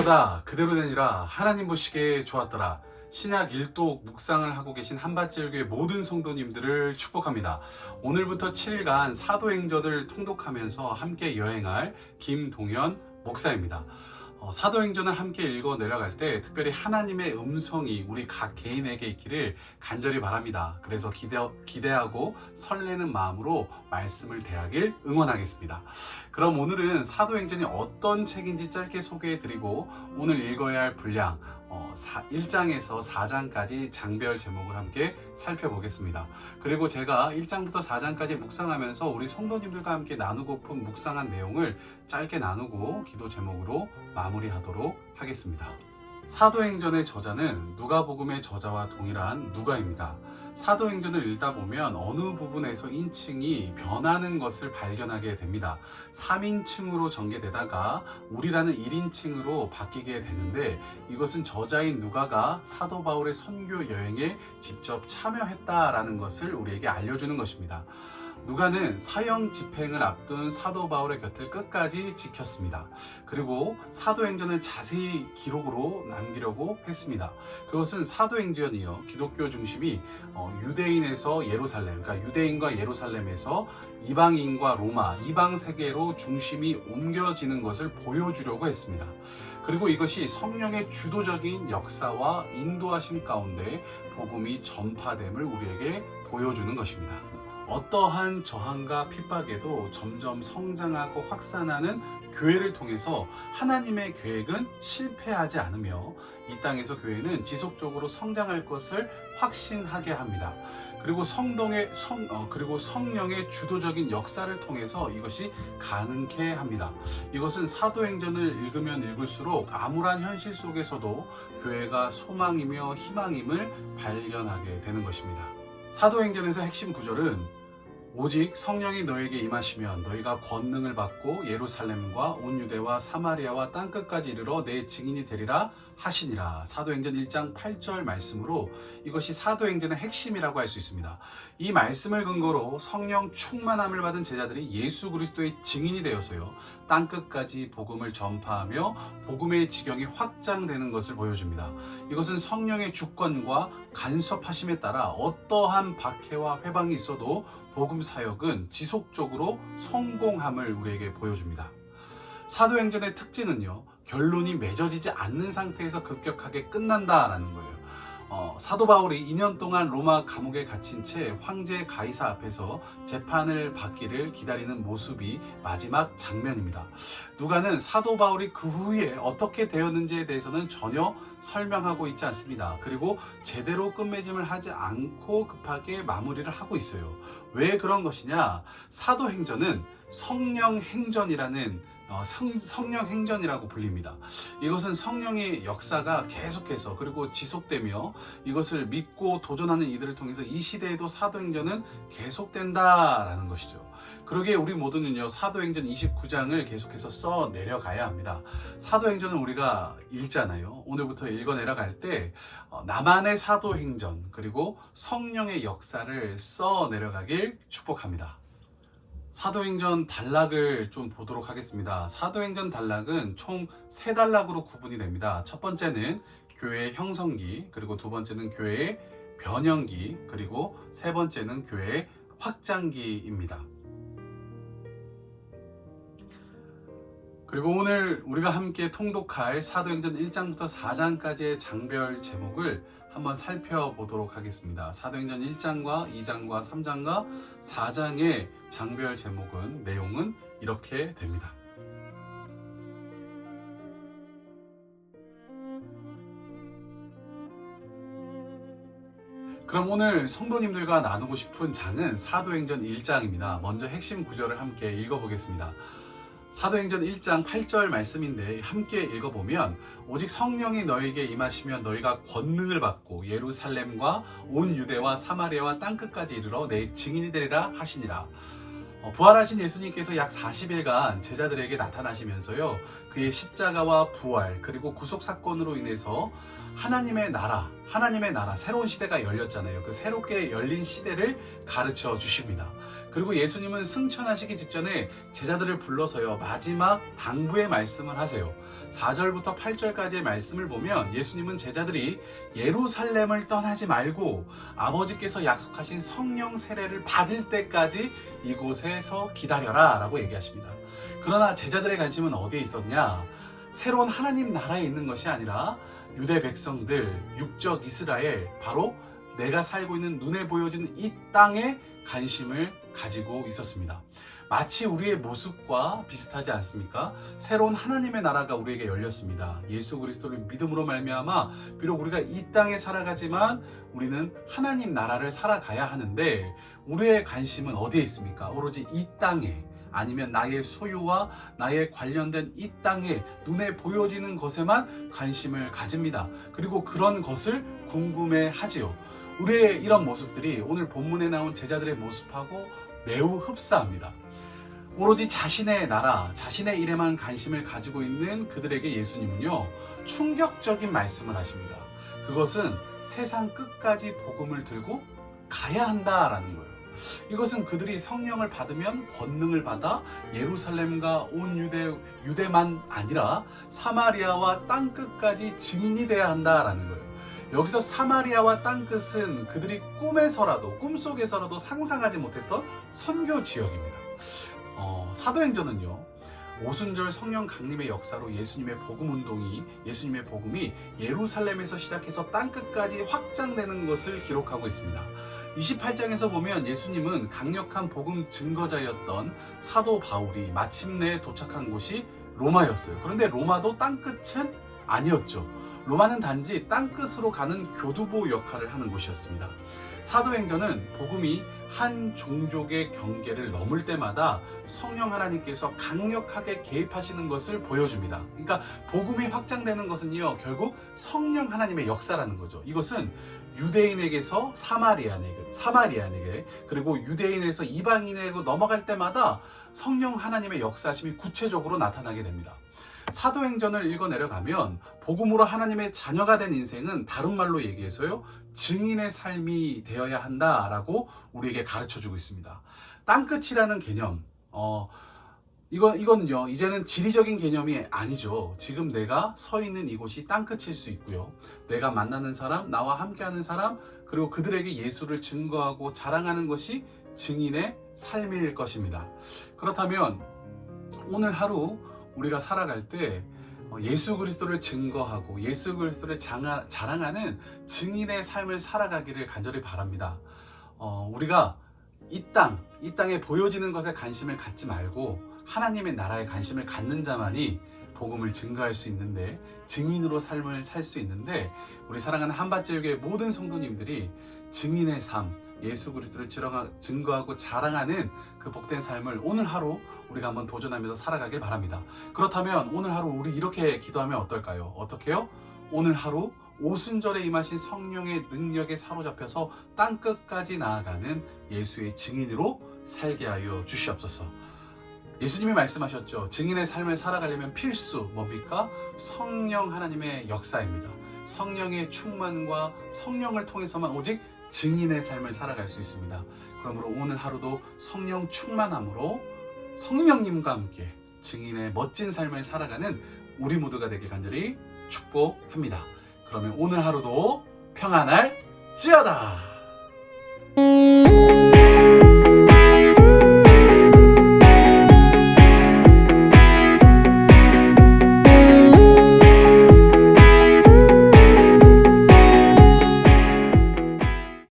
그러다 그대로 되니라 하나님 보시기에 좋았더라. 신약 1독 묵상을 하고 계신 한밭제일교회 모든 성도님들을 축복합니다. 오늘부터 7일간 사도행전을 통독하면서 함께 여행할 김동현 목사입니다. 사도행전을 함께 읽어 내려갈 때 특별히 하나님의 음성이 우리 각 개인에게 있기를 간절히 바랍니다. 그래서 기대하고 설레는 마음으로 말씀을 대하길 응원하겠습니다. 그럼 오늘은 사도행전이 어떤 책인지 짧게 소개해 드리고 오늘 읽어야 할 분량 1장에서 4장까지 장별 제목을 함께 살펴보겠습니다. 그리고 제가 1장부터 4장까지 묵상하면서 우리 성도님들과 함께 나누고픈 묵상한 내용을 짧게 나누고 기도 제목으로 마무리하도록 하겠습니다. 사도행전의 저자는 누가복음의 저자와 동일한 누가입니다. 사도행전을 읽다 보면 어느 부분에서 인칭이 변하는 것을 발견하게 됩니다. 3인칭으로 전개되다가 우리라는 1인칭으로 바뀌게 되는데 이것은 저자인 누가가 사도 바울의 선교 여행에 직접 참여했다라는 것을 우리에게 알려주는 것입니다. 누가는 사형 집행을 앞둔 사도 바울의 곁을 끝까지 지켰습니다. 그리고 사도행전을 자세히 기록으로 남기려고 했습니다. 그것은 사도행전이요, 기독교 중심이 유대인에서 예루살렘, 그러니까 유대인과 예루살렘에서 이방인과 로마, 이방 세계로 중심이 옮겨지는 것을 보여주려고 했습니다. 그리고 이것이 성령의 주도적인 역사와 인도하심 가운데 복음이 전파됨을 우리에게 보여주는 것입니다. 어떠한 저항과 핍박에도 점점 성장하고 확산하는 교회를 통해서 하나님의 계획은 실패하지 않으며 이 땅에서 교회는 지속적으로 성장할 것을 확신하게 합니다. 그리고 성령의 주도적인 역사를 통해서 이것이 가능케 합니다. 이것은 사도행전을 읽으면 읽을수록 암울한 현실 속에서도 교회가 소망이며 희망임을 발견하게 되는 것입니다. 사도행전에서 핵심 구절은 오직 성령이 너에게 임하시면 너희가 권능을 받고 예루살렘과 온 유대와 사마리아와 땅끝까지 이르러 내 증인이 되리라 하시니라. 사도행전 1장 8절 말씀으로 이것이 사도행전의 핵심이라고 할 수 있습니다. 이 말씀을 근거로 성령 충만함을 받은 제자들이 예수 그리스도의 증인이 되어서요, 땅끝까지 복음을 전파하며 복음의 지경이 확장되는 것을 보여줍니다. 이것은 성령의 주권과 간섭하심에 따라 어떠한 박해와 회방이 있어도 복음 사역은 지속적으로 성공함을 우리에게 보여줍니다. 사도행전의 특징은요, 결론이 맺어지지 않는 상태에서 급격하게 끝난다라는 거예요. 사도 바울이 2년 동안 로마 감옥에 갇힌 채 황제 가이사 앞에서 재판을 받기를 기다리는 모습이 마지막 장면입니다. 누가는 사도 바울이 그 후에 어떻게 되었는지에 대해서는 전혀 설명하고 있지 않습니다. 그리고 제대로 끝맺음을 하지 않고 급하게 마무리를 하고 있어요. 왜 그런 것이냐? 사도행전은 성령행전이라는 성령행전이라고 불립니다. 이것은 성령의 역사가 계속해서 그리고 지속되며 이것을 믿고 도전하는 이들을 통해서 이 시대에도 사도행전은 계속된다라는 것이죠. 그러기에 우리 모두는요, 사도행전 29장을 계속해서 써 내려가야 합니다. 사도행전을 우리가 읽잖아요. 오늘부터 읽어 내려갈 때 나만의 사도행전 그리고 성령의 역사를 써 내려가길 축복합니다. 사도행전 단락을 좀 보도록 하겠습니다. 사도행전 단락은 총 3단락으로 구분이 됩니다. 첫 번째는 교회의 형성기, 그리고 두 번째는 교회의 변형기, 그리고 세 번째는 교회의 확장기입니다. 그리고 오늘 우리가 함께 통독할 사도행전 1장부터 4장까지의 장별 제목을 한번 살펴보도록 하겠습니다. 사도행전 1장과 2장과 3장과 4장의 장별 제목은, 내용은 이렇게 됩니다. 그럼 오늘 성도님들과 나누고 싶은 장은 사도행전 1장입니다. 먼저 핵심 구절을 함께 읽어보겠습니다. 사도행전 1장 8절 말씀인데 함께 읽어보면 오직 성령이 너에게 임하시면 너희가 권능을 받고 예루살렘과 온 유대와 사마리아와 땅끝까지 이르러 내 증인이 되리라 하시니라. 부활하신 예수님께서 약 40일간 제자들에게 나타나시면서요, 그의 십자가와 부활 그리고 구속 사건으로 인해서 하나님의 나라, 새로운 시대가 열렸잖아요. 그 새롭게 열린 시대를 가르쳐 주십니다. 그리고 예수님은 승천하시기 직전에 제자들을 불러서요, 마지막 당부의 말씀을 하세요. 4절부터 8절까지의 말씀을 보면 예수님은 제자들이 예루살렘을 떠나지 말고 아버지께서 약속하신 성령 세례를 받을 때까지 이곳에서 기다려라 라고 얘기하십니다. 그러나 제자들의 관심은 어디에 있었냐? 새로운 하나님 나라에 있는 것이 아니라 유대 백성들, 육적 이스라엘, 바로 내가 살고 있는 눈에 보여지는 이 땅에 관심을 가지고 있었습니다. 마치 우리의 모습과 비슷하지 않습니까? 새로운 하나님의 나라가 우리에게 열렸습니다. 예수 그리스도를 믿음으로 말미암아 비록 우리가 이 땅에 살아가지만 우리는 하나님 나라를 살아가야 하는데, 우리의 관심은 어디에 있습니까? 오로지 이 땅에, 아니면 나의 소유와 나의 관련된 이 땅에 눈에 보여지는 것에만 관심을 가집니다. 그리고 그런 것을 궁금해 하지요. 우리의 이런 모습들이 오늘 본문에 나온 제자들의 모습하고 매우 흡사합니다. 오로지 자신의 나라, 자신의 일에만 관심을 가지고 있는 그들에게 예수님은요, 충격적인 말씀을 하십니다. 그것은 세상 끝까지 복음을 들고 가야 한다라는 거예요. 이것은 그들이 성령을 받으면 권능을 받아 예루살렘과 온 유대만 아니라 사마리아와 땅끝까지 증인이 돼야 한다라는 거예요. 여기서 사마리아와 땅끝은 그들이 꿈속에서라도 상상하지 못했던 선교 지역입니다. 사도행전은요, 오순절 성령 강림의 역사로 예수님의 복음이 예루살렘에서 시작해서 땅끝까지 확장되는 것을 기록하고 있습니다. 28장에서 보면 예수님은 강력한 복음 증거자였던 사도 바울이 마침내 도착한 곳이 로마였어요. 그런데 로마도 땅끝은 아니었죠. 로마는 단지 땅끝으로 가는 교두보 역할을 하는 곳이었습니다. 사도행전은 복음이 한 종족의 경계를 넘을 때마다 성령 하나님께서 강력하게 개입하시는 것을 보여줍니다. 그러니까 복음이 확장되는 것은요, 결국 성령 하나님의 역사라는 거죠. 이것은 유대인에게서 사마리아인에게, 그리고 유대인에서 이방인에게 넘어갈 때마다 성령 하나님의 역사심이 구체적으로 나타나게 됩니다. 사도행전을 읽어 내려가면 복음으로 하나님의 자녀가 된 인생은 다른 말로 얘기해서요, 증인의 삶이 되어야 한다라고 우리에게 가르쳐주고 있습니다. 땅끝이라는 개념, 이거는요, 이제는 지리적인 개념이 아니죠. 지금 내가 서 있는 이곳이 땅끝일 수 있고요, 내가 만나는 사람, 나와 함께하는 사람, 그리고 그들에게 예수를 증거하고 자랑하는 것이 증인의 삶일 것입니다. 그렇다면 오늘 하루 우리가 살아갈 때 예수 그리스도를 증거하고 예수 그리스도를 자랑하는 증인의 삶을 살아가기를 간절히 바랍니다. 우리가 이 땅에 보여지는 것에 관심을 갖지 말고 하나님의 나라에 관심을 갖는 자만이 복음을 증거할 수 있는데, 증인으로 삶을 살 수 있는데, 우리 사랑하는 한밭제일교회 모든 성도님들이 증인의 삶, 예수 그리스도를 증거하고 자랑하는 그 복된 삶을 오늘 하루 우리가 한번 도전하면서 살아가길 바랍니다. 그렇다면 오늘 하루 우리 이렇게 기도하면 어떨까요? 어떻게요? 오늘 하루 오순절에 임하신 성령의 능력에 사로잡혀서 땅끝까지 나아가는 예수의 증인으로 살게 하여 주시옵소서. 예수님이 말씀하셨죠. 증인의 삶을 살아가려면 필수 뭡니까? 성령 하나님의 역사입니다. 성령의 충만과 성령을 통해서만 오직 증인의 삶을 살아갈 수 있습니다. 그러므로 오늘 하루도 성령 충만함으로 성령님과 함께 증인의 멋진 삶을 살아가는 우리 모두가 되길 간절히 축복합니다. 그러면 오늘 하루도 평안할지어다.